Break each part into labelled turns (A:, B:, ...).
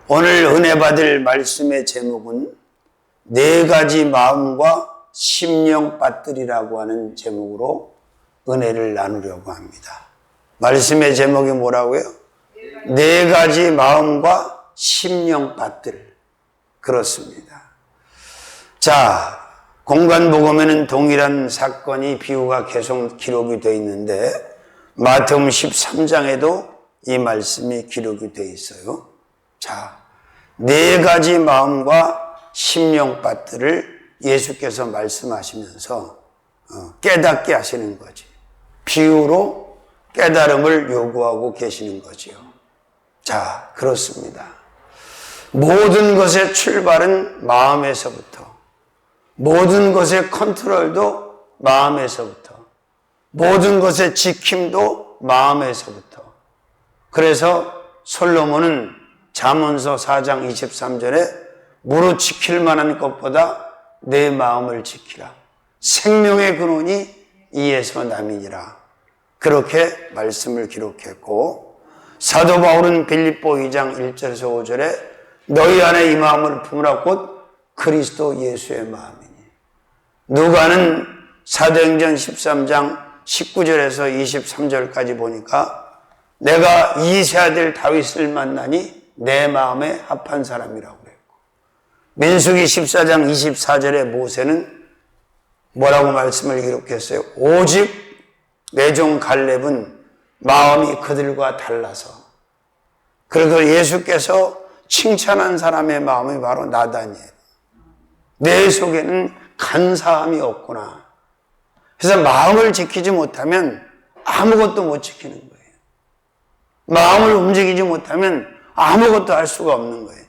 A: 오늘 은혜 받을 말씀의 제목은 네 가지 마음과 심령 빠뜨리라고 하는 제목으로 은혜를 나누려고 합니다. 말씀의 제목이 뭐라고요? 네 가지 마음과 심령 빠뜨리. 그렇습니다. 자, 공간복음에는 동일한 사건이 비유가 계속 기록이 되어 있는데 마태복음 13장에도 이 말씀이 기록이 되어 있어요. 자, 네 가지 마음과 심령 빠뜨를 예수께서 말씀하시면서 깨닫게 하시는 거지. 비유로 깨달음을 요구하고 계시는 거지요. 자, 그렇습니다. 모든 것의 출발은 마음에서부터, 모든 것의 컨트롤도 마음에서부터, 모든 것의 지킴도 마음에서부터. 그래서 솔로몬은 잠언서 4장 23절에 무릇 지킬 만한 것보다 내 마음을 지키라. 생명의 근원이 이에서 남이니라. 그렇게 말씀을 기록했고, 사도 바울은 빌립보 2장 1절에서 5절에 너희 안에 이 마음을 품으라 곧 그리스도 예수의 마음이니. 누가는 사도행전 13장 19절에서 23절까지 보니까 내가 이세 아들 다윗을 만나니 내 마음에 합한 사람이라고 그랬고, 민수기 14장 24절에 모세는 뭐라고 말씀을 기록했어요? 오직 내 종 갈렙은 마음이 그들과 달라서. 그래서 예수께서 칭찬한 사람의 마음이 바로 나다니엘. 내 속에는 간사함이 없구나. 그래서 마음을 지키지 못하면 아무것도 못 지키는 거예요. 마음을 움직이지 못하면 아무것도 할 수가 없는 거예요.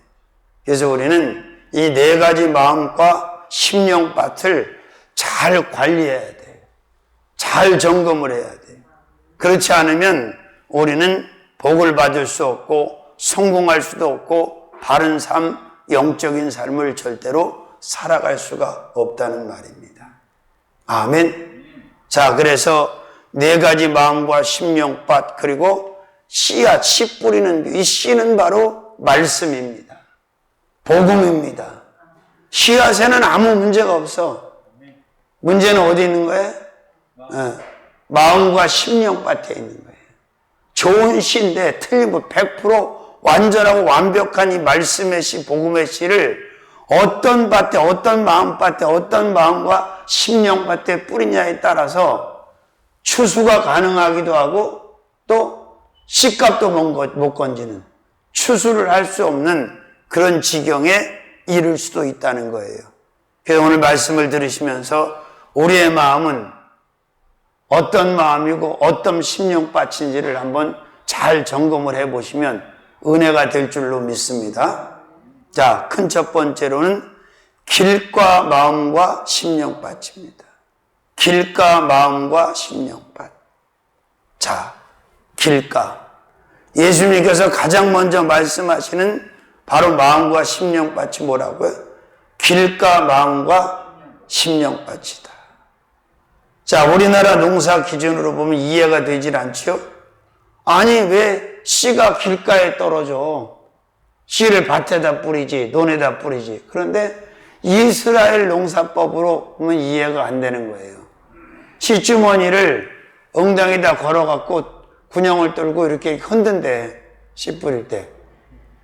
A: 그래서 우리는 이 네 가지 마음과 심령 밭을 잘 관리해야 돼요. 잘 점검을 해야 돼요. 그렇지 않으면 우리는 복을 받을 수 없고 성공할 수도 없고 바른 삶, 영적인 삶을 절대로 살아갈 수가 없다는 말입니다. 아멘. 자, 그래서 네 가지 마음과 심령 밭, 그리고 씨앗, 씨 뿌리는 이 씨는 바로 말씀입니다. 복음입니다. 씨앗에는 아무 문제가 없어. 문제는 어디 있는 거예요? 마음과 심령 밭에 있는 거예요. 좋은 씨인데 틀림없이 100% 완전하고 완벽한 이 말씀의 씨, 복음의 씨를 어떤 밭에, 어떤 마음 밭에, 어떤 마음과 심령 밭에 뿌리냐에 따라서 추수가 가능하기도 하고 또 씨값도 못 건지는, 추수를 할 수 없는 그런 지경에 이를 수도 있다는 거예요. 그래서 오늘 말씀을 들으시면서 우리의 마음은 어떤 마음이고 어떤 심령밭인지를 한번 잘 점검을 해보시면 은혜가 될 줄로 믿습니다. 자, 큰 첫 번째로는 길과 마음과 심령밭입니다. 길과 마음과 심령밭. 자, 길가. 예수님께서 가장 먼저 말씀하시는 바로 마음과 심령밭이 뭐라고요? 길가 마음과 심령밭이다. 자, 우리나라 농사 기준으로 보면 이해가 되질 않죠? 아니, 왜 씨가 길가에 떨어져? 씨를 밭에다 뿌리지, 논에다 뿌리지. 그런데 이스라엘 농사법으로 보면 이해가 안 되는 거예요. 씨주머니를 엉덩이에다 걸어갖고 군형을 떨고 이렇게 흔든대, 씨 뿌릴 때.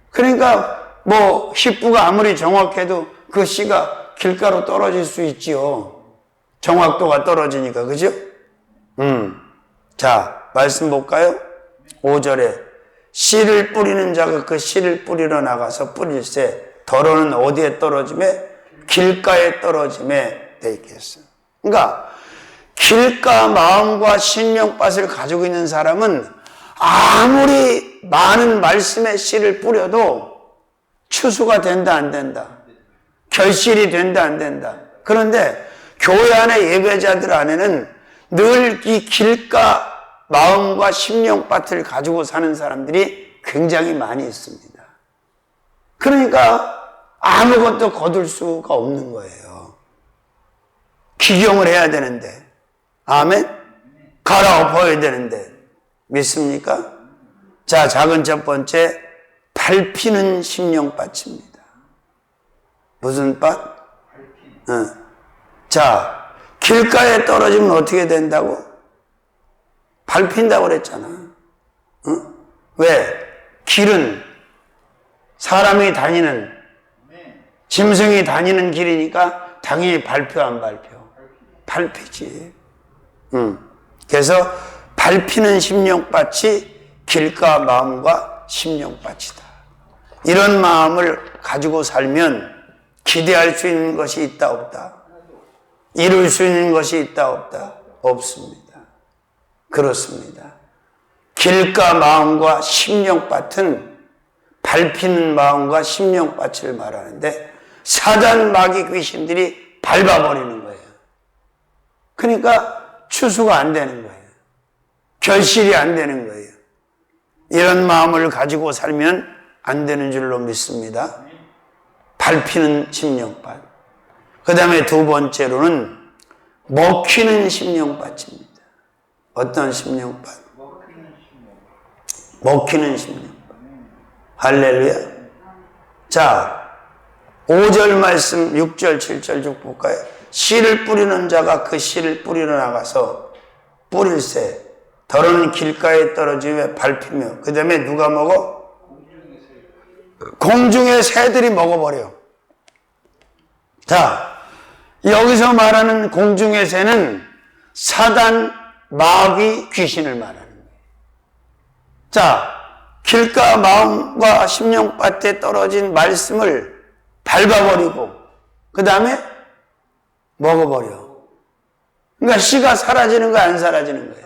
A: 그러니까 뭐 씨뿌가 아무리 정확해도 그 씨가 길가로 떨어질 수 있지요. 정확도가 떨어지니까, 그죠? 자, 말씀 볼까요? 5절에 씨를 뿌리는 자가 그 씨를 뿌리러 나가서 뿌릴새 더러는 어디에 떨어짐에? 길가에 떨어짐에 돼 있겠어요. 그러니까 길가 마음과 심령밭을 가지고 있는 사람은 아무리 많은 말씀의 씨를 뿌려도 추수가 된다 안 된다, 결실이 된다 안 된다. 그런데 교회 안에 예배자들 안에는 늘 이 길가 마음과 심령밭을 가지고 사는 사람들이 굉장히 많이 있습니다. 그러니까 아무것도 거둘 수가 없는 거예요. 기경을 해야 되는데, 아멘? 갈아엎어야 되는데, 믿습니까? 자, 작은 첫 번째, 밟히는 심령밭입니다. 무슨 밭? 자, 길가에 떨어지면 어떻게 된다고? 밟힌다고 그랬잖아. 왜? 길은 사람이 다니는, 짐승이 다니는 길이니까 당연히 밟혀 안 밟혀? 밟히지. 그래서 밟히는 심령밭이 길가 마음과 심령밭이다. 이런 마음을 가지고 살면 기대할 수 있는 것이 있다 없다? 이룰 수 있는 것이 있다 없다? 없습니다. 그렇습니다. 길가 마음과 심령밭은 밟히는 마음과 심령밭을 말하는데 사단 마귀 귀신들이 밟아버리는 거예요. 그러니까 추수가 안 되는 거예요. 결실이 안 되는 거예요. 이런 마음을 가지고 살면 안 되는 줄로 믿습니다. 밟히는 심령밭. 그 다음에 두 번째로는 먹히는 심령밭입니다. 어떤 심령밭? 먹히는 심령밭. 할렐루야. 자, 5절 말씀 6절 7절 쭉 볼까요? 씨를 뿌리는 자가 그 씨를 뿌리러 나가서 뿌릴새 더러는 길가에 떨어지며 밟히며 그 다음에 누가 먹어? 공중의 새들이 먹어버려. 자, 여기서 말하는 공중의 새는 사단, 마귀, 귀신을 말하는 거예요. 자, 길가 마음과 심령밭에 떨어진 말씀을 밟아버리고 그 다음에 먹어버려. 그러니까 씨가 사라지는 거야, 안 사라지는 거예요?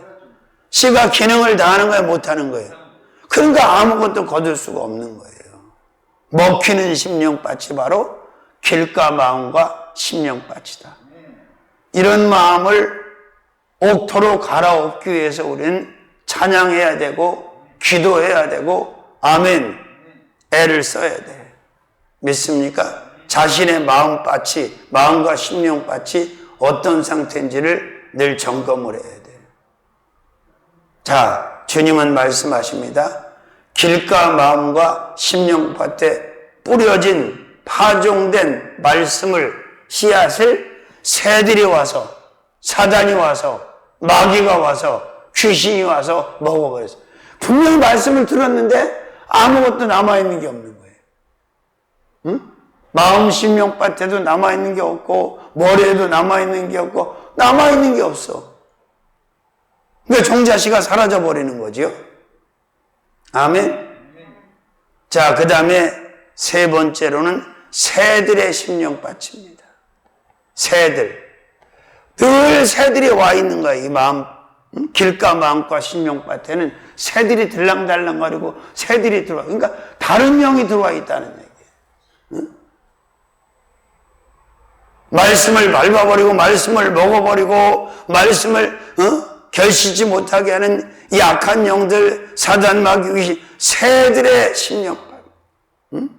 A: 씨가 기능을 다하는 거야, 못하는 거예요? 그러니까 아무것도 거둘 수가 없는 거예요. 먹히는 심령밭이 바로 길가 마음과 심령밭이다. 이런 마음을 옥토로 갈아엎기 위해서 우리는 찬양해야 되고 기도해야 되고 아멘 애를 써야 돼. 믿습니까? 자신의 마음밭이 마음과 심령밭이 어떤 상태인지를 늘 점검을 해야 돼. 자, 주님은 말씀하십니다. 길가 마음과 심령밭에 뿌려진 파종된 말씀을 씨앗을 새들이 와서 사단이 와서 마귀가 와서 귀신이 와서 먹어버렸어요. 분명히 말씀을 들었는데 아무것도 남아있는 게 없는 거예요. 응? 마음 심령밭에도 남아있는 게 없고 머리에도 남아있는 게 없고 남아있는 게 없어. 그러니까 종자씨가 사라져버리는 거지요. 아멘. 자, 그 다음에 세 번째로는 새들의 심령밭입니다. 새들. 늘 새들이 와 있는 거야. 이 마음, 길가 마음과 심령밭에는 새들이 들랑달랑거리고 새들이 들어와. 그러니까 다른 영이 들어와 있다는 얘기예요. 응? 말씀을 밟아버리고 말씀을 먹어버리고 말씀을 결시지 못하게 하는 이 악한 영들, 사단 마귀 귀신, 새들의 심령밭. 응?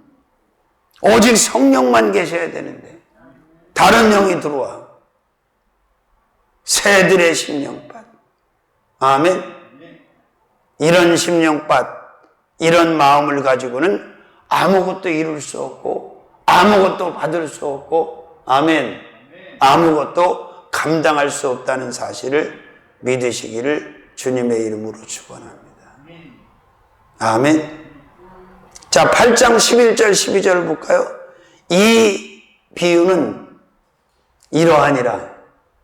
A: 오직 성령만 계셔야 되는데 다른 영이 들어와. 새들의 심령밭. 아멘. 이런 심령밭, 이런 마음을 가지고는 아무것도 이룰 수 없고 아무것도 받을 수 없고 아멘. 아무것도 감당할 수 없다는 사실을 믿으시기를 주님의 이름으로 축원합니다. 아멘. 자, 8장 11절 12절을 볼까요? 이 비유는 이러하니라.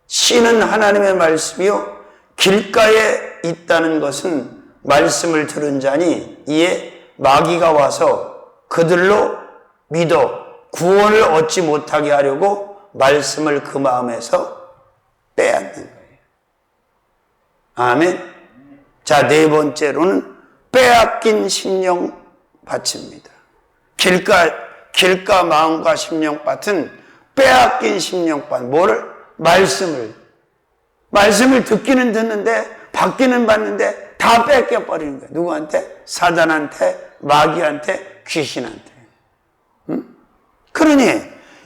A: 씨는 하나님의 말씀이요 길가에 있다는 것은 말씀을 들은 자니 이에 마귀가 와서 그들로 믿어 구원을 얻지 못하게 하려고 말씀을 그 마음에서 빼앗는 거예요. 아멘. 자, 네 번째로는 빼앗긴 심령밭입니다. 길가 마음과 심령밭은 빼앗긴 심령밭. 뭐를? 말씀을 듣기는 듣는데 받기는 받는데 다 뺏겨버리는 거예요. 누구한테? 사단한테, 마귀한테, 귀신한테. 응? 그러니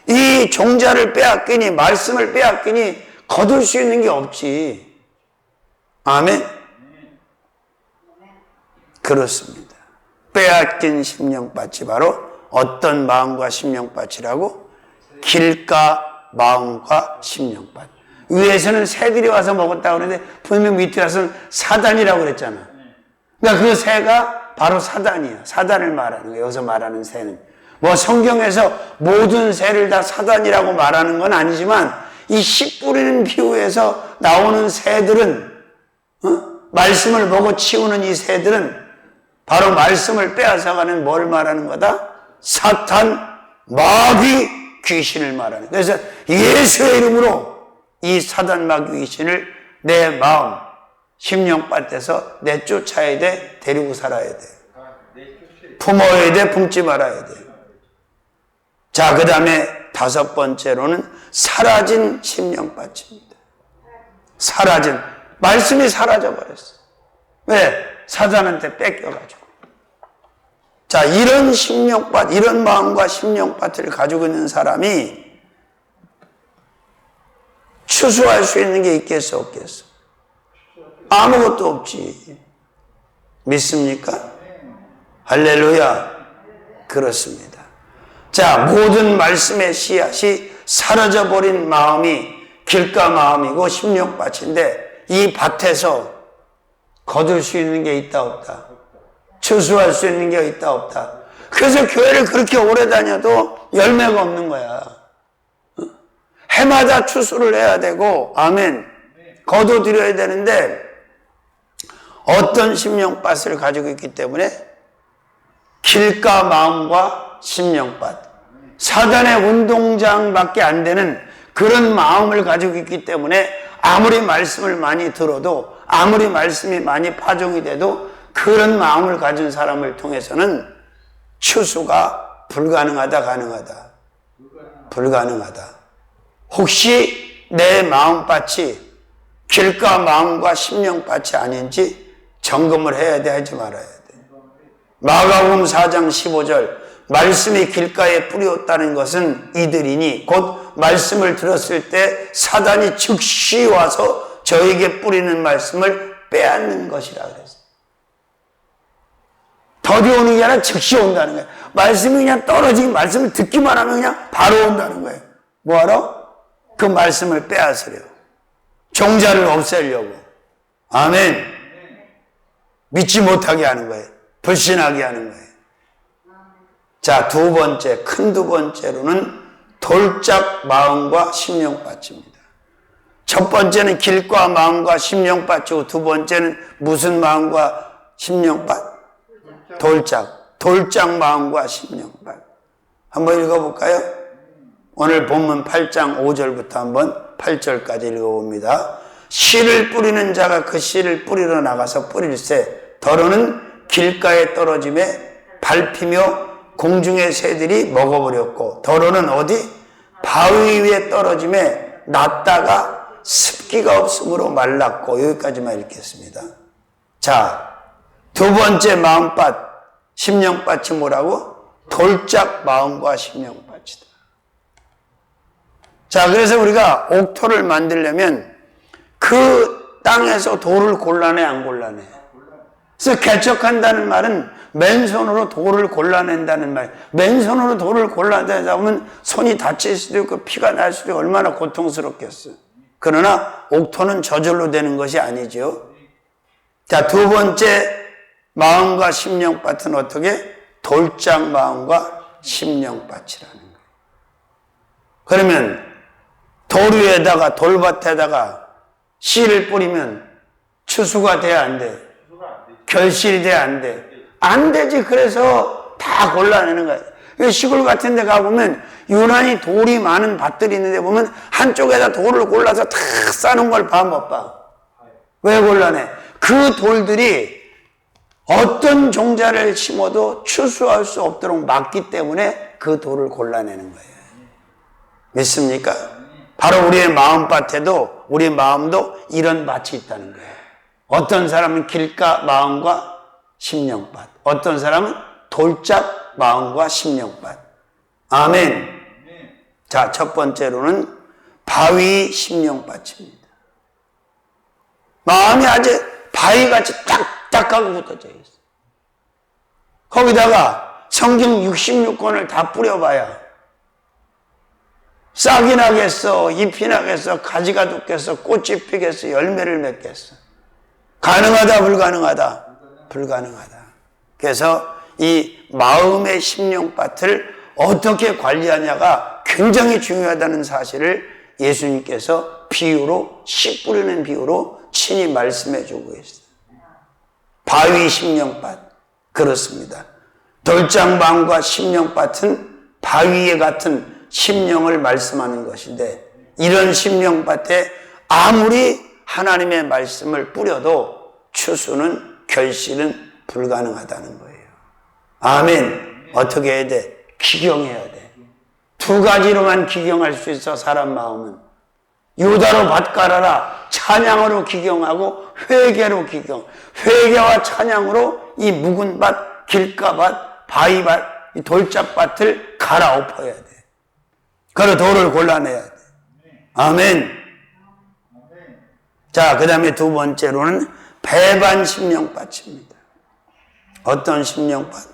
A: 이 종자를 빼앗기니 말씀을 빼앗기니 거둘 수 있는 게 없지. 아멘. 그렇습니다. 빼앗긴 심령밭이 바로 어떤 마음과 심령밭이라고? 길가 마음과 심령밭. 위에서는 새들이 와서 먹었다고 그러는데 분명 밑에 와서는 사단이라고 그랬잖아. 그러니까 그 새가 바로 사단이야. 사단을 말하는 거야. 여기서 말하는 새는. 뭐 성경에서 모든 새를 다 사단이라고 말하는 건 아니지만 이 씨 뿌리는 비유에서 나오는 새들은 말씀을 먹어 치우는 이 새들은 바로 말씀을 빼앗아가는 뭘 말하는 거다? 사탄, 마귀, 귀신을 말하는 거야. 그래서 예수의 이름으로 이 사단, 마귀, 귀신을 내 마음, 심령밭에서 내쫓아야 돼. 데리고 살아야 돼. 품어야 돼. 품지 말아야 돼. 자, 그 다음에 5번째로는 사라진 심령밭입니다. 사라진. 말씀이 사라져버렸어. 왜? 사단한테 뺏겨가지고. 자, 이런 심령밭, 이런 마음과 심령밭을 가지고 있는 사람이 추수할 수 있는 게 있겠어, 없겠어? 아무것도 없지. 믿습니까? 할렐루야. 그렇습니다. 자, 모든 말씀의 씨앗이 사라져버린 마음이 길가 마음이고 심령밭인데 이 밭에서 거둘 수 있는 게 있다, 없다? 추수할 수 있는 게 있다, 없다? 그래서 교회를 그렇게 오래 다녀도 열매가 없는 거야. 해마다 추수를 해야 되고, 아멘. 거둬들여야 되는데, 어떤 심령밭을 가지고 있기 때문에 길가 마음과 심령밭, 사단의 운동장밖에 안 되는 그런 마음을 가지고 있기 때문에 아무리 말씀을 많이 들어도, 아무리 말씀이 많이 파종이 돼도 그런 마음을 가진 사람을 통해서는 추수가 불가능하다, 가능하다? 불가능하다. 혹시 내 마음밭이 길가 마음과 심령밭이 아닌지 점검을 해야 돼, 하지 말아야 돼. 마가복음 4장 15절, 말씀이 길가에 뿌렸다는 것은 이들이니 곧 말씀을 들었을 때 사단이 즉시 와서 저에게 뿌리는 말씀을 빼앗는 것이라 그랬어요. 더디 오는 게 아니라 즉시 온다는 거예요. 말씀이 그냥 떨어지기, 말씀을 듣기만 하면 그냥 바로 온다는 거예요. 뭐하러? 그 말씀을 빼앗으려. 종자를 없애려고. 아멘. 믿지 못하게 하는 거예요. 불신하게 하는 거예요. 자, 두 번째, 큰 두 번째로는 돌짝 마음과 심령밭입니다. 첫 번째는 길과 마음과 심령밭이고 두 번째는 무슨 마음과 심령밭? 돌짝 마음과 심령밭. 한번 읽어볼까요? 오늘 본문 8장 5절부터 한번 8절까지 읽어봅니다. 씨를 뿌리는 자가 그 씨를 뿌리러 나가서 뿌릴새 더러는 길가에 떨어짐에 밟히며 공중의 새들이 먹어버렸고 더러는 어디? 바위 위에 떨어짐에 낫다가 습기가 없으므로 말랐고. 여기까지만 읽겠습니다. 자, 두 번째 마음밭, 심령밭이 뭐라고? 돌짝 마음과 심령밭이다. 자, 그래서 우리가 옥토를 만들려면 그 땅에서 돌을 골라내, 안 골라내? 그래서 개척한다는 말은 맨손으로 돌을 골라낸다는 말. 맨손으로 돌을 골라내다 보면 손이 다칠 수도 있고 피가 날 수도 있고 얼마나 고통스럽겠어요. 그러나 옥토는 저절로 되는 것이 아니죠. 자, 두 번째 마음과 심령밭은 어떻게? 돌짝 마음과 심령밭이라는 거예요. 그러면 돌 위에다가 돌밭에다가 씨를 뿌리면 추수가 돼야 안 돼? 결실이 돼야 안 돼? 안 되지. 그래서 다 골라내는 거예요. 시골 같은 데 가보면 유난히 돌이 많은 밭들이 있는데 보면 한쪽에다 돌을 골라서 다 싸는 걸 봐, 못 봐? 왜 골라내? 그 돌들이 어떤 종자를 심어도 추수할 수 없도록 막기 때문에 그 돌을 골라내는 거예요. 믿습니까? 바로 우리의 마음밭에도, 우리 마음도 이런 밭이 있다는 거예요. 어떤 사람은 길가 마음과 심령밭, 어떤 사람은 돌짝 마음과 심령밭. 아멘. 자, 첫 번째로는 바위 심령밭입니다. 마음이 아주 바위같이 딱딱하고 굳어져 있어요. 거기다가 성경 66권을 다 뿌려봐야 싹이 나겠어, 잎이 나겠어, 가지가 돋겠어, 꽃이 피겠어, 열매를 맺겠어. 가능하다, 불가능하다? 불가능하다. 그래서 이 마음의 심령밭을 어떻게 관리하냐가 굉장히 중요하다는 사실을 예수님께서 비유로, 씨 뿌리는 비유로 친히 말씀해 주고 계시다. 바위 심령밭, 그렇습니다. 돌장방과 심령밭은 바위에 같은 심령을 말씀하는 것인데, 이런 심령밭에 아무리 하나님의 말씀을 뿌려도 추수는, 결실은 불가능하다는 거예요. 아멘. 어떻게 해야 돼? 기경해야 돼. 두 가지로만 기경할 수 있어. 사람 마음은 유다로 밭 갈아라, 찬양으로 기경하고 회개로 기경. 회개와 찬양으로 이 묵은 밭, 길가밭, 바위밭, 이 돌짝밭을 갈아엎어야 돼. 그리고 돌을 골라내야 돼. 아멘. 자, 그 다음에 두 번째로는 배반 심령밭입니다. 어떤 심령밭?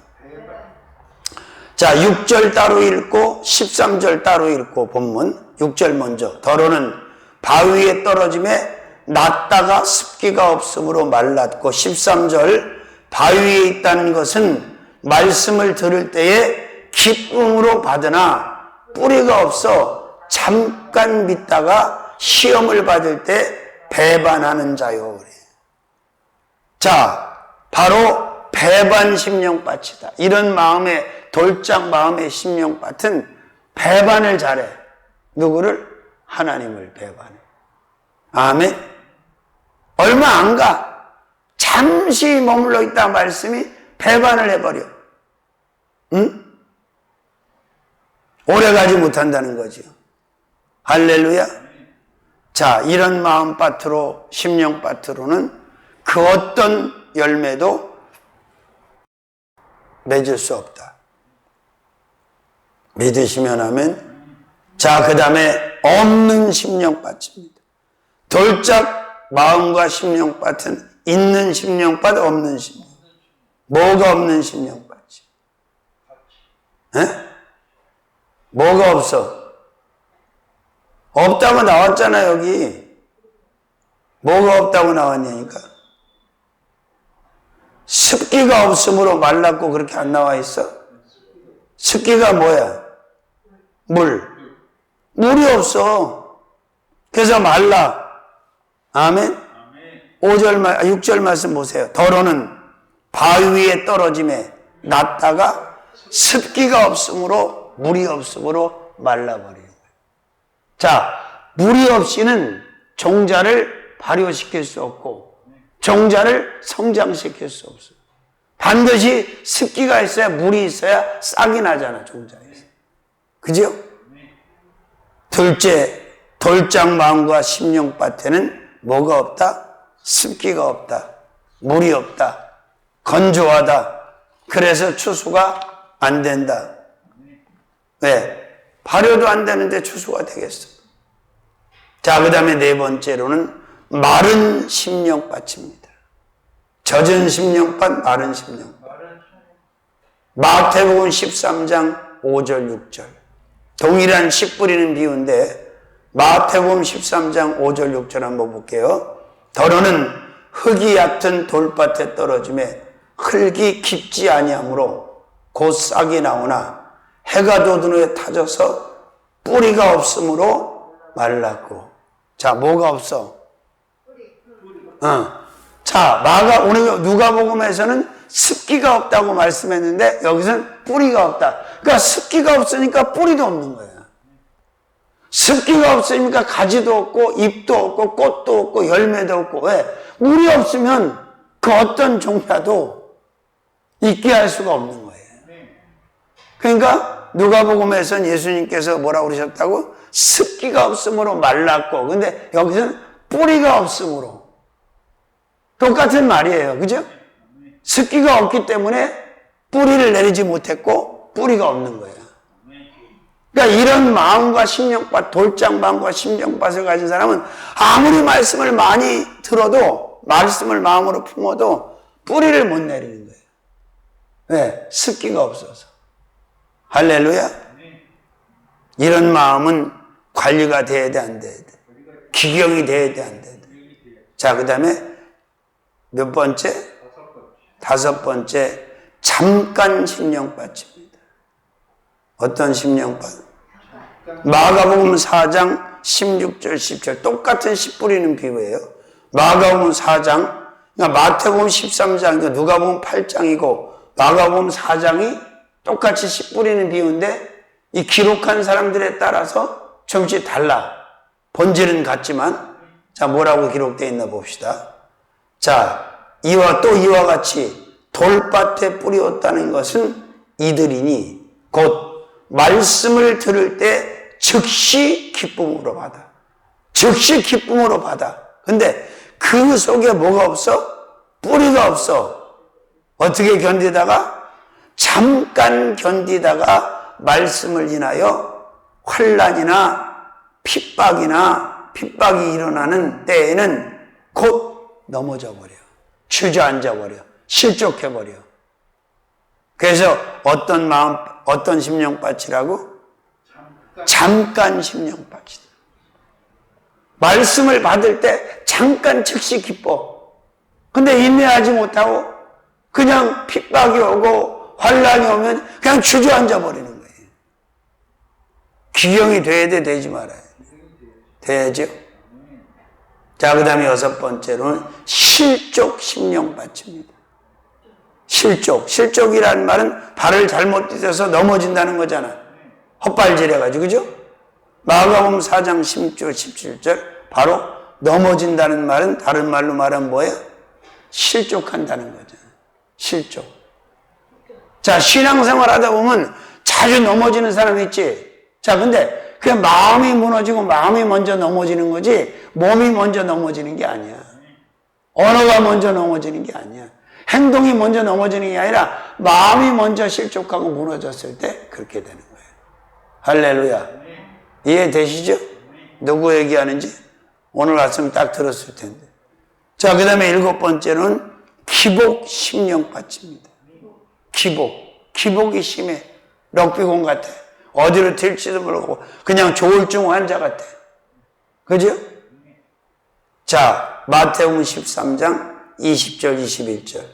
A: 자, 6절 따로 읽고 13절 따로 읽고 본문 6절 먼저. 더러는 바위에 떨어짐에 낫다가 습기가 없으므로 말랐고, 13절 바위에 있다는 것은 말씀을 들을 때에 기쁨으로 받으나 뿌리가 없어 잠깐 믿다가 시험을 받을 때 배반하는 자요. 자, 바로 배반 심령밭이다. 이런 마음의 돌짝 마음의 심령밭은 배반을 잘해. 누구를? 하나님을 배반해. 아멘. 얼마 안 가. 잠시 머물러 있다 말씀이 배반을 해버려. 응? 오래 가지 못한다는 거죠. 할렐루야. 자, 이런 마음밭으로, 심령밭으로는 그 어떤 열매도 맺을 수 없다. 믿으시면 하면. 자, 그 다음에 없는 심령밭입니다. 돌짝 마음과 심령밭은 있는 심령밭, 없는 심령. 뭐가 없는 심령밭이? 에? 뭐가 없어? 없다고 나왔잖아, 여기. 뭐가 없다고 나왔냐니까. 습기가 없으므로 말랐고, 그렇게 안 나와 있어? 습기가 뭐야? 물. 물이 없어. 그래서 말라. 아멘? 6절 말씀 보세요. 더러는 바위 위에 떨어짐에 낫다가 습기가 없으므로, 물이 없으므로 말라버리는 거예요. 자, 물이 없이는 종자를 발효시킬 수 없고 종자를 성장시킬 수 없어요. 반드시 습기가 있어야, 물이 있어야 싹이 나잖아, 종자에서. 그죠? 둘째, 돌짝 마음과 심령밭에는 뭐가 없다? 습기가 없다. 물이 없다. 건조하다. 그래서 추수가 안 된다. 왜? 발효도 안 되는데 추수가 되겠어. 자, 그 다음에 네 번째로는 마른 심령밭입니다. 젖은 심령밭, 마른 심령밭. 마태복음 13장 5절 6절. 동일한 씨 뿌리는 비유인데 마태복음 13장 5절 6절 한번 볼게요. 더러는 흙이 얕은 돌밭에 떨어짐에 흙이 깊지 아니하므로 곧 싹이 나오나 해가 돋은 후에 타져서 뿌리가 없으므로 말랐고. 자, 뭐가 없어? 자, 오늘 누가복음에서는 습기가 없다고 말씀했는데 여기서는 뿌리가 없다. 그러니까 습기가 없으니까 뿌리도 없는 거야. 습기가 없으니까 가지도 없고 잎도 없고 꽃도 없고 열매도 없고. 왜? 물이 없으면 그 어떤 종자도 있게 할 수가 없는 거예요. 그러니까 누가복음에서는 예수님께서 뭐라고 그러셨다고? 습기가 없으므로 말랐고. 근데 여기서는 뿌리가 없으므로. 똑같은 말이에요. 그죠? 습기가 없기 때문에 뿌리를 내리지 못했고 뿌리가 없는 거예요. 그러니까 이런 마음과 심령밭, 돌짝마음과 심령밭을 가진 사람은 아무리 말씀을 많이 들어도, 말씀을 마음으로 품어도 뿌리를 못 내리는 거예요. 왜? 습기가 없어서. 할렐루야. 이런 마음은 관리가 돼야 돼, 안 돼야 돼? 기경이 돼야 돼, 안 돼야 돼? 자, 그 다음에 몇 번째? 다섯 번째, 잠깐 심령밭입니다. 어떤 심령밭? 마가복음 4장 16절 17 똑같은 씨 뿌리는 비유예요. 마가복음 4장, 그러니까 마태복음 13장, 누가복음 8장이고 마가복음 4장이 똑같이 씨 뿌리는 비유인데 이 기록한 사람들에 따라서 조금씩 달라. 본질은 같지만 자, 뭐라고 기록되어 있나 봅시다. 자, 이와 같이 돌밭에 뿌리었다는 것은 이들이니 곧 말씀을 들을 때 즉시 기쁨으로 받아. 즉시 기쁨으로 받아. 근데 그 속에 뭐가 없어? 뿌리가 없어. 어떻게 견디다가? 잠깐 견디다가 말씀을 인하여 환난이나 핍박이 일어나는 때에는 곧 넘어져 버려. 주저앉아 버려. 실족해 버려. 그래서 어떤 마음, 어떤 심령밭이라고? 잠깐 심령밭이다. 말씀을 받을 때 잠깐 즉시 기뻐. 근데 인내하지 못하고 그냥 핍박이 오고 환난이 오면 그냥 주저앉아 버리는 거예요. 기경이 돼야 돼, 되지 말아야 돼? 돼야죠. 자, 그 다음에 여섯 번째로는 실족 심령밭입니다. 실족이라는 말은 발을 잘못 디뎌서 넘어진다는 거잖아. 헛발질해가지고, 그죠? 마가복음 4장 16절 17절 바로 넘어진다는 말은 다른 말로 말하면 뭐예요? 실족한다는 거죠. 실족. 자, 신앙생활 하다 보면 자주 넘어지는 사람 있지. 자, 근데 그냥 마음이 무너지고 마음이 먼저 넘어지는 거지 몸이 먼저 넘어지는 게 아니야. 언어가 먼저 넘어지는 게 아니야. 행동이 먼저 넘어지는 게 아니라 마음이 먼저 실족하고 무너졌을 때 그렇게 되는 거예요. 할렐루야. 이해되시죠? 누구 얘기하는지? 오늘 말씀 딱 들었을 텐데. 자, 그 다음에 일곱 번째는 기복 심령밭입니다. 기복이 심해. 럭비공 같아. 어디로 튈지도 모르고 그냥 조울증 환자 같아. 그죠? 자, 마태복음 13장 20절 21절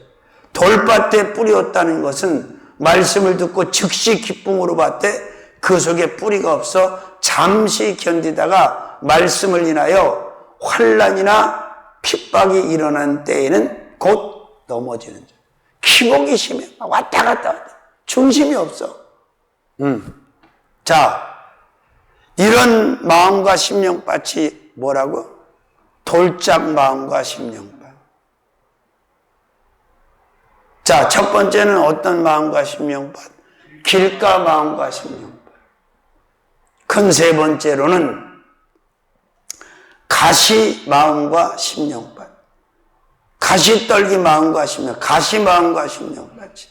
A: 돌밭에 뿌리었다는 것은 말씀을 듣고 즉시 기쁨으로 받되 그 속에 뿌리가 없어 잠시 견디다가 말씀을 인하여 환난이나 핍박이 일어난 때에는 곧 넘어지는 자. 기복이 심해. 왔다 갔다 중심이 없어. 자, 이런 마음과 심령밭이 뭐라고? 돌짝 마음과 심령밭. 자, 첫 번째는 어떤 마음과 심령밭? 길가 마음과 심령밭. 큰 세 번째로는 가시 마음과 심령밭. 가시떨기 마음과 심령, 가시 마음과 심령밭이.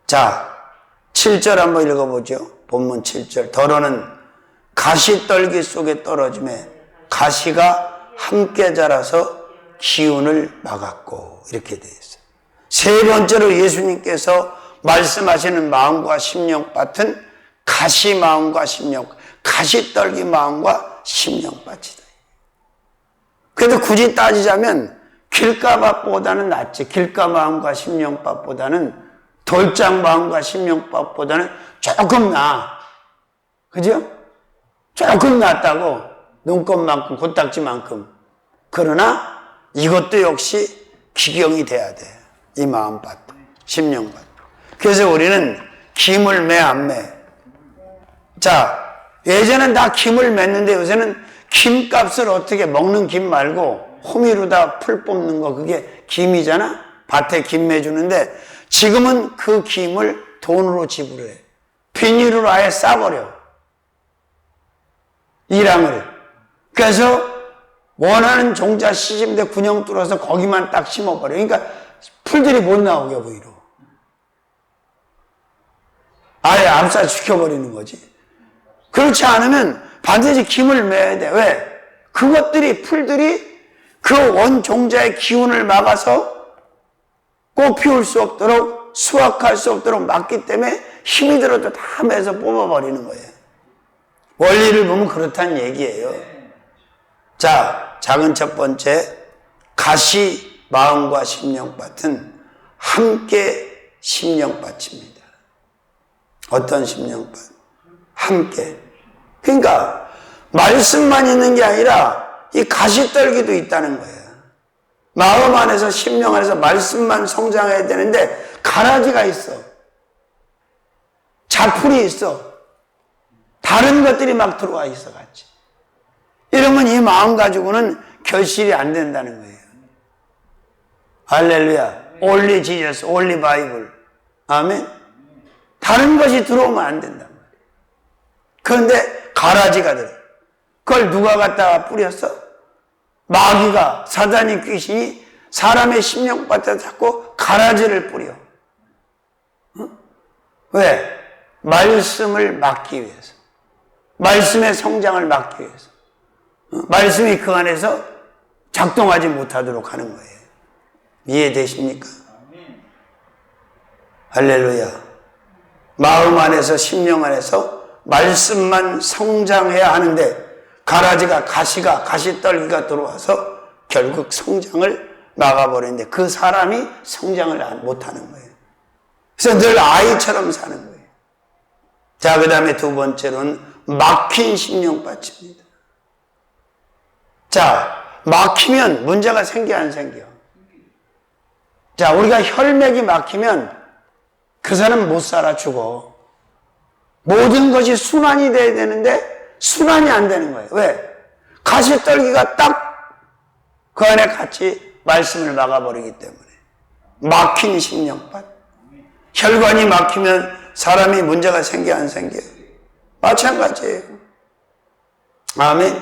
A: 자, 7절 한번 읽어보죠. 본문 7절. 더러는 가시떨기 속에 떨어짐에 가시가 함께 자라서 기운을 막았고 이렇게 되어 있어요. 세 번째로 예수님께서 말씀하시는 마음과 심령밭은 가시 마음과 심령, 가시떨기 마음과 심령밭이다. 그래도 굳이 따지자면 길가밭보다는 낫지. 길가 마음과 심령밭보다는 돌짝 마음과 심령밭보다는 조금 나아. 그죠? 조금 낫다고. 눈곱만큼, 곶딱지만큼. 그러나 이것도 역시 기경이 돼야 돼. 이 마음밭도, 심령밭도. 그래서 우리는 김을 매, 안 매? 자, 예전엔 다 김을 맸는데 요새는 김값을 어떻게 먹는 김 말고 호미로다 풀 뽑는 거 그게 김이잖아? 밭에 김 매주는데 지금은 그 김을 돈으로 지불해. 비닐으로 아예 싸버려. 일항을. 그래서 원하는 종자 시집대 군형 뚫어서 거기만 딱 심어버려. 그러니까 풀들이 못 나오게 보이로. 아예 압사시켜버리는 거지. 그렇지 않으면 반드시 김을 매야 돼. 왜? 그것들이, 풀들이 그 원종자의 기운을 막아서 꽃 피울 수 없도록 수확할 수 없도록 막기 때문에 힘이 들어도 다 매서 뽑아버리는 거예요. 원리를 보면 그렇다는 얘기예요. 자, 작은 첫 번째, 가시 마음과 심령밭은 함께 심령밭입니다. 어떤 심령밭? 함께. 그러니까 말씀만 있는 게 아니라 이 가시떨기도 있다는 거예요. 마음 안에서 심령 안에서 말씀만 성장해야 되는데 가라지가 있어. 자풀이 있어. 다른 것들이 막 들어와 있어 같이. 이러면 이 마음 가지고는 결실이 안 된다는 거예요. 할렐루야. Only Jesus, only Bible. 아멘. 다른 것이 들어오면 안 된단 말이에요. 그런데 가라지가 들어. 그걸 누가 갖다가 뿌렸어? 마귀가, 사단이, 귀신이 사람의 심령밭에 자꾸 가라지를 뿌려. 응? 왜? 말씀을 막기 위해서. 말씀의 성장을 막기 위해서. 말씀이 그 안에서 작동하지 못하도록 하는 거예요. 이해되십니까? 할렐루야. 마음 안에서 심령 안에서 말씀만 성장해야 하는데 가라지가 가시떨기가 들어와서 결국 성장을 막아버리는데 그 사람이 성장을 못하는 거예요. 그래서 늘 아이처럼 사는 거예요. 자, 그 다음에 두 번째로는 막힌 심령밭입니다. 자, 막히면 문제가 생겨 안 생겨? 자, 우리가 혈맥이 막히면 그 사람 못 살아 죽어. 모든 것이 순환이 돼야 되는데 순환이 안 되는 거예요. 왜? 가시떨기가 딱 그 안에 같이 말씀을 막아버리기 때문에. 막힌 심령밭. 혈관이 막히면 사람이 문제가 생겨 안 생겨요? 마찬가지예요. 아멘.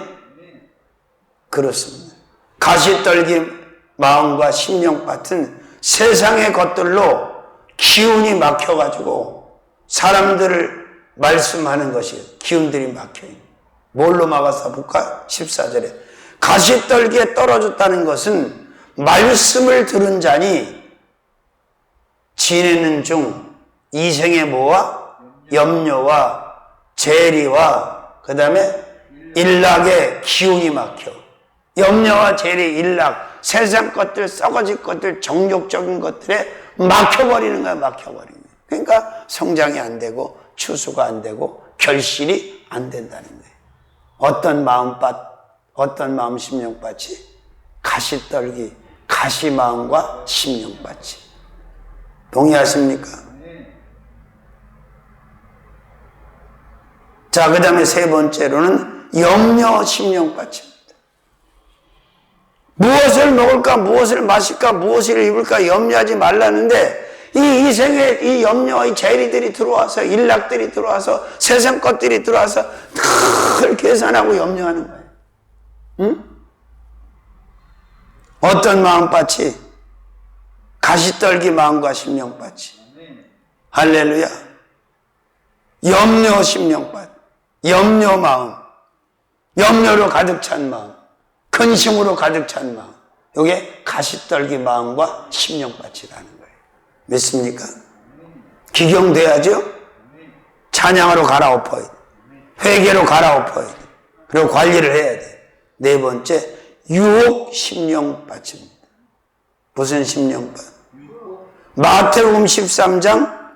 A: 그렇습니다. 가시떨기 마음과 심령밭은 세상의 것들로 기운이 막혀가지고 사람들을 말씀하는 것이 기운들이 막혀요. 뭘로 막았어 볼까? 14절에 가시떨기에 떨어졌다는 것은 말씀을 들은 자니 지내는 중 이생의 모와 염려와 재리와 그 다음에 일락의 기운이 막혀. 염려와 재리, 일락, 세상 것들, 썩어질 것들, 정욕적인 것들에 막혀버리는 거야. 막혀버리는 거야. 그러니까 성장이 안 되고 추수가 안 되고 결실이 안 된다는 거예요. 어떤 마음밭, 어떤 마음 심령밭이? 가시떨기, 가시마음과 심령밭이. 동의하십니까? 자, 그 다음에 세 번째로는 염려 심령밭입니다. 무엇을 먹을까, 무엇을 마실까, 무엇을 입을까 염려하지 말라는데 이 이생에 이 염려와 이 재리들이 들어와서 일락들이 들어와서 세상 것들이 들어와서 늘 계산하고 염려하는 거예요. 응? 어떤 마음밭이? 가시떨기 마음과 심령밭이. 할렐루야. 염려 심령밭. 염려 마음. 염려로 가득 찬 마음. 근심으로 가득 찬 마음. 이게 가시떨기 마음과 심령밭이라는 거예요. 믿습니까? 기경돼야죠? 찬양으로 갈아엎어야 돼. 회개로 갈아엎어야 돼. 그리고 관리를 해야 돼. 네 번째, 유혹 심령밭입니다. 무슨 심령밭? 마태복음 13장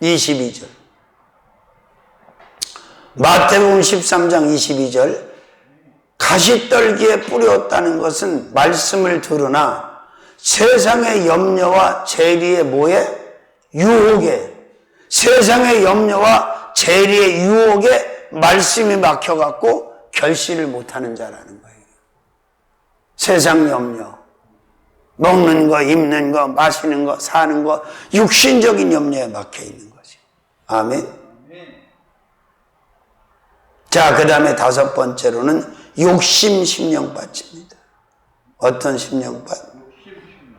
A: 22절. 마태복음 13장 22절. 가시떨기에 뿌렸다는 것은 말씀을 들으나 세상의 염려와 재리의 뭐에? 유혹에. 세상의 염려와 재리의 유혹에 말씀이 막혀갖고 결실을 못하는 자라는 거예요. 세상 염려. 먹는 거, 입는 거, 마시는 거, 사는 거, 육신적인 염려에 막혀있는 거지. 아멘. 자, 그 다음에 다섯 번째로는 욕심 심령밭입니다. 어떤 심령밭?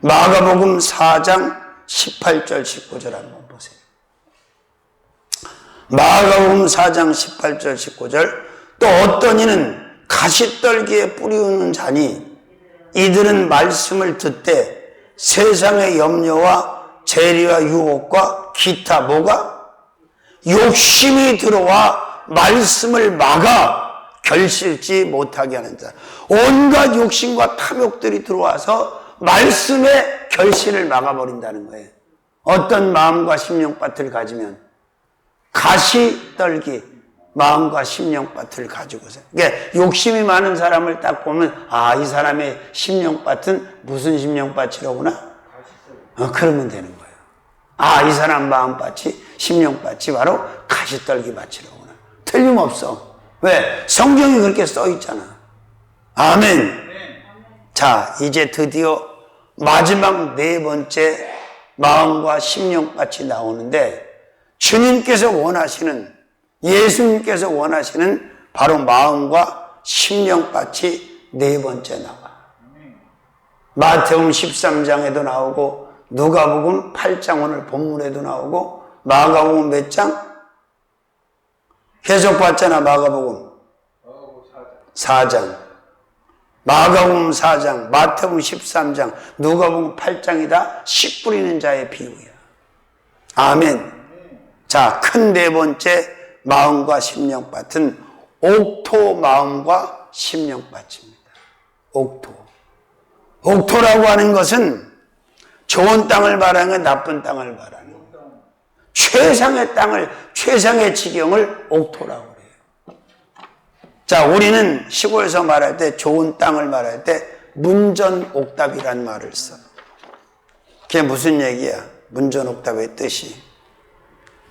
A: 마가복음 4장 18절 19절 한번 보세요. 마가복음 4장 18절 19절. 또 어떤 이는 가시떨기에 뿌리우는 자니 이들은 말씀을 듣되 세상의 염려와 재리와 유혹과 기타 뭐가? 욕심이 들어와 말씀을 막아 결실지 못하게 하는 자. 온갖 욕심과 탐욕들이 들어와서 말씀의 결실을 막아버린다는 거예요. 어떤 마음과 심령밭을 가지면 가시떨기 마음과 심령밭을 가지고서. 그러니까 욕심이 많은 사람을 딱 보면 이 사람의 심령밭은 무슨 심령밭이로구나? 그러면 되는 거예요. 이 사람 마음밭이 심령밭이 바로 가시떨기 밭이로구나. 틀림없어. 왜? 성경이 그렇게 써 있잖아. 아멘. 자, 이제 드디어 마지막 네 번째 마음과 심령밭이 나오는데 주님께서 원하시는, 예수님께서 원하시는 바로 마음과 심령밭이 네 번째 나와. 마태복음 13장에도 나오고 누가복음 8장 오늘 본문에도 나오고 마가복음 몇 장? 계속 봤잖아. 마가복음 4장, 마가복음 4장, 마태복음 13장, 누가복음 8장이다 씨 뿌리는 자의 비유야. 아멘. 자, 큰 네 번째 마음과 심령밭은 옥토 마음과 심령밭입니다. 옥토라고 하는 것은 좋은 땅을 말하는 건 나쁜 땅을 말하는 거예요. 최상의 땅을, 최상의 지경을 옥토라고 그래요. 자, 우리는 시골에서 말할 때, 좋은 땅을 말할 때 문전옥답이란 말을 써. 그게 무슨 얘기야? 문전옥답의 뜻이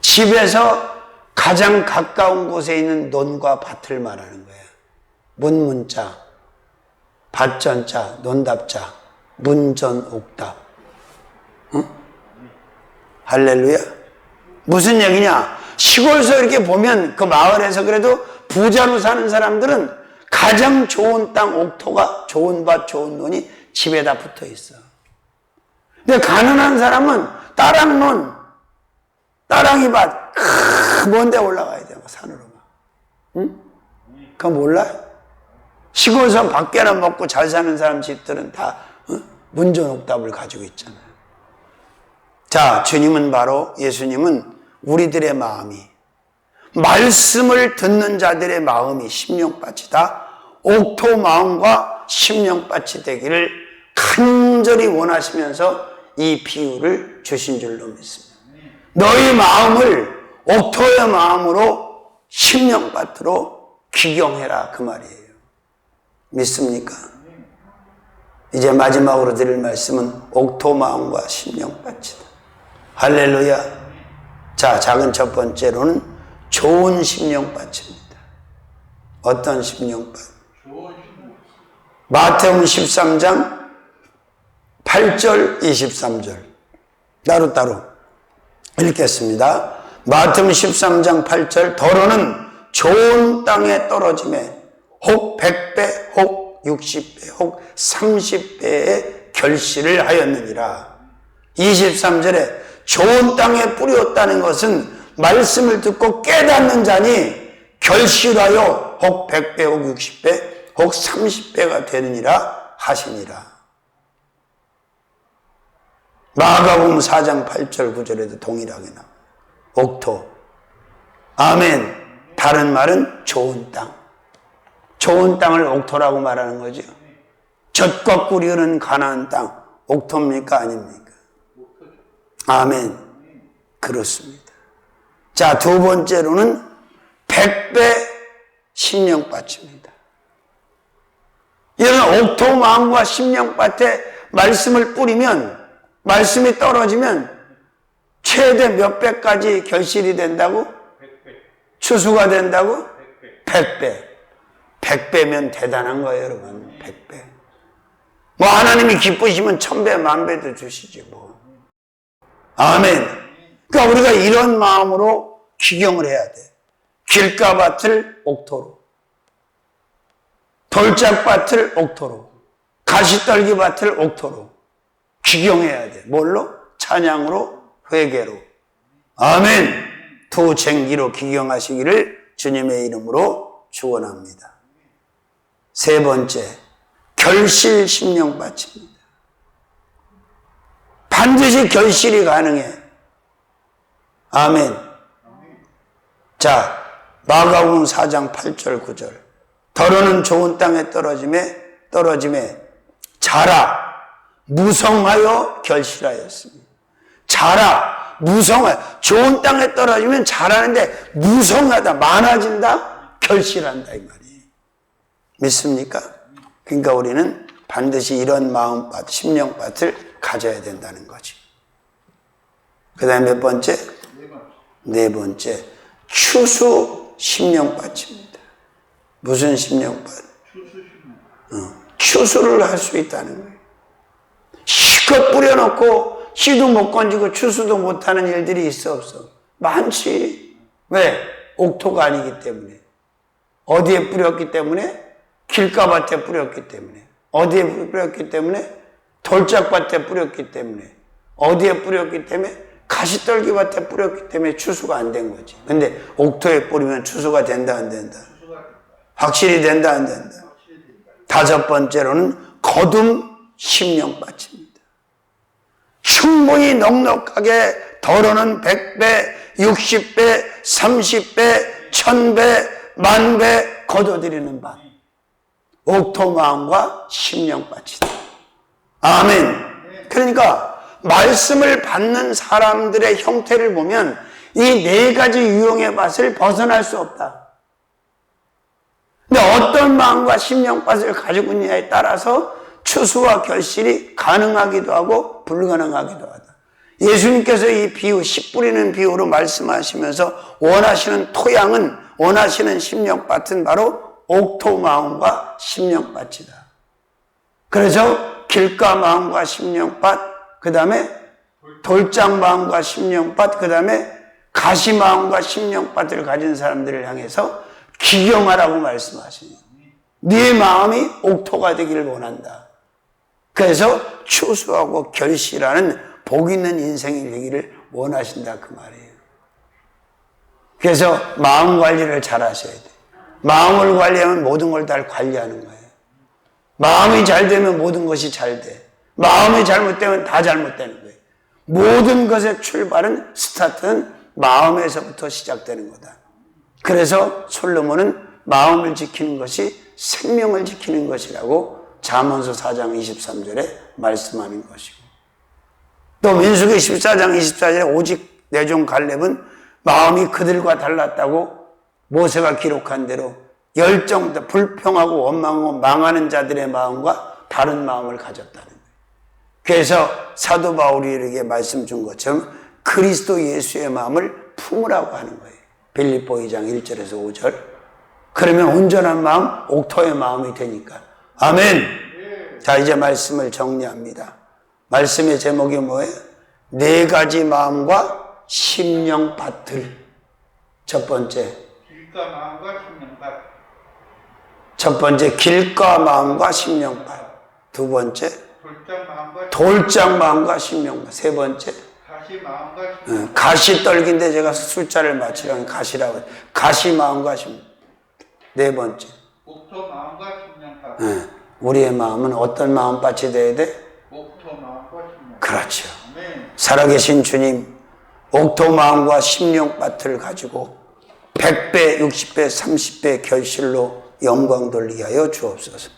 A: 집에서 가장 가까운 곳에 있는 논과 밭을 말하는 거야. 문자, 밭전자, 논답자, 문전옥답. 응? 할렐루야. 무슨 얘기냐? 시골에서 이렇게 보면 그 마을에서 그래도 부자로 사는 사람들은 가장 좋은 땅, 옥토가, 좋은 밭, 좋은 논이 집에다 붙어 있어. 근데 가난한 사람은 따랑논, 따랑이 밭, 먼데 올라가야 돼, 산으로 막. 응? 그거 몰라? 시골에서 밖에나 먹고 잘 사는 사람 집들은 다 문전옥답을 가지고 있잖아요. 자, 주님은 바로, 예수님은 우리들의 마음이, 말씀을 듣는 자들의 마음이 심령밭이다. 옥토 마음과 심령밭이 되기를 간절히 원하시면서 이 비유를 주신 줄로 믿습니다. 너희 마음을 옥토의 마음으로 심령밭으로 기경해라, 그 말이에요. 믿습니까? 이제 마지막으로 드릴 말씀은 옥토 마음과 심령밭이다. 할렐루야. 자, 작은 첫 번째로는 좋은 심령밭입니다. 어떤 심령밭? 마태복음 13장 8절 23절 따로따로 읽겠습니다. 마태복음 13장 8절 더러는 좋은 땅에 떨어짐에 혹 100배, 혹 60배, 혹 30배의 결실을 하였느니라. 23절에 좋은 땅에 뿌렸다는 것은 말씀을 듣고 깨닫는 자니 결실하여 혹 100배, 혹 60배, 혹 30배가 되느니라 하시니라. 마가복음 4장 8절 9절에도 동일하게 나와. 옥토. 아멘. 다른 말은 좋은 땅. 좋은 땅을 옥토라고 말하는 거죠. 젖과 꿀이 흐르는 가나안 땅. 옥토입니까? 아닙니까? 아멘. 그렇습니다. 자, 두 번째로는 100배 심령밭입니다. 이런 옥토 마음과 심령밭에 말씀을 뿌리면, 말씀이 떨어지면 최대 몇 배까지 결실이 된다고? 100배. 추수가 된다고? 100배. 100배면 대단한 거예요, 여러분. 100배. 뭐 하나님이 기쁘시면 1000배, 10,000배도 주시지 뭐. 아멘. 그러니까 우리가 이런 마음으로 기경을 해야 돼. 길가밭을 옥토로, 돌짝밭을 옥토로, 가시떨기밭을 옥토로 기경해야 돼. 뭘로? 찬양으로, 회개로. 아멘. 두 쟁기로 기경하시기를 주님의 이름으로 축원합니다. 세 번째, 결실 심령밭입니다. 반드시 결실이 가능해. 아멘. 자, 마가복음 4장 8절 9절. 더러는 좋은 땅에 떨어짐에 자라 무성하여 결실하였습니다. 자라 무성하여. 좋은 땅에 떨어지면 자라는데 무성하다, 많아진다, 결실한다 이 말이에요. 믿습니까? 그러니까 우리는 반드시 이런 마음밭, 심령밭을 가져야 된다는 거지. 그 다음에 몇 번째? 네 번째, 추수 심령밭입니다. 무슨 심령밭? 추수를 할 수 있다는 거예요. 실컷 뿌려놓고 씨도 못 건지고 추수도 못하는 일들이 있어 없어? 많지. 왜? 옥토가 아니기 때문에. 어디에 뿌렸기 때문에? 길가밭에 뿌렸기 때문에. 어디에 뿌렸기 때문에? 돌짝밭에 뿌렸기 때문에. 어디에 뿌렸기 때문에? 가시떨기밭에 뿌렸기 때문에 추수가 안 된 거지. 근데 옥토에 뿌리면 추수가 된다 안 된다? 확실히 된다 안 된다? 다섯 번째로는 거둠 심령밭입니다. 충분히 넉넉하게 더러는 100배, 60배, 30배, 1000배, 10,000배 거둬들이는 밭. 옥토 마음과 심령밭이다. 아멘. 그러니까 말씀을 받는 사람들의 형태를 보면 이 네 가지 유형의 밭을 벗어날 수 없다. 근데 어떤 마음과 심령밭을 가지고 있느냐에 따라서 추수와 결실이 가능하기도 하고 불가능하기도 하다. 예수님께서 이 비유, 씨 뿌리는 비유로 말씀하시면서 원하시는 토양은, 원하시는 심령밭은 바로 옥토 마음과 심령밭이다. 그래서 길가 마음과 심령밭, 그 다음에 돌장 마음과 심령밭, 그 다음에 가시 마음과 심령밭을 가진 사람들을 향해서 기경하라고 말씀하시네요. 네 마음이 옥토가 되기를 원한다. 그래서 추수하고 결실하는 복 있는 인생이 되기를 원하신다 그 말이에요. 그래서 마음 관리를 잘 하셔야 돼요. 마음을 관리하면 모든 걸 다 관리하는 거예요. 마음이 잘 되면 모든 것이 잘 돼. 마음이 잘못되면 다 잘못되는 거예요. 모든 것의 출발은, 스타트는 마음에서부터 시작되는 거다. 그래서 솔로몬은 마음을 지키는 것이 생명을 지키는 것이라고 잠언서 4장 23절에 말씀하는 것이고, 또 민수기 14장 24절에 오직 내 종 갈렙은 마음이 그들과 달랐다고 모세가 기록한 대로 열정도 불평하고 원망하고 망하는 자들의 마음과 다른 마음을 가졌다는 거예요. 그래서 사도 바울이 이렇게 말씀 준 것처럼 그리스도 예수의 마음을 품으라고 하는 거예요. 빌립보 2장 1절에서 5절. 그러면 온전한 마음, 옥토의 마음이 되니까. 아멘. 자, 이제 말씀을 정리합니다. 말씀의 제목이 뭐예요? 네 가지 마음과 심령밭들. 첫 번째,
B: 길가 마음과 심령밭.
A: 첫 번째, 길가 마음과 심령밭. 두 번째, 돌장 마음과 심령밭. 세 번째,
B: 가시 마음과 심령밭.
A: 가시떨기인데 제가 숫자를 맞추려면 가시라고 해요. 가시 마음과 심령밭. 네 번째,
B: 옥토 마음과 심령밭.
A: 우리의 마음은 어떤 마음밭이 돼야 돼?
B: 옥토 마음과 심령밭.
A: 그렇죠.
B: 아멘.
A: 살아계신 주님, 옥토 마음과 심령밭을 가지고 100배, 60배, 30배 결실로 영광 돌리게 하여 주옵소서.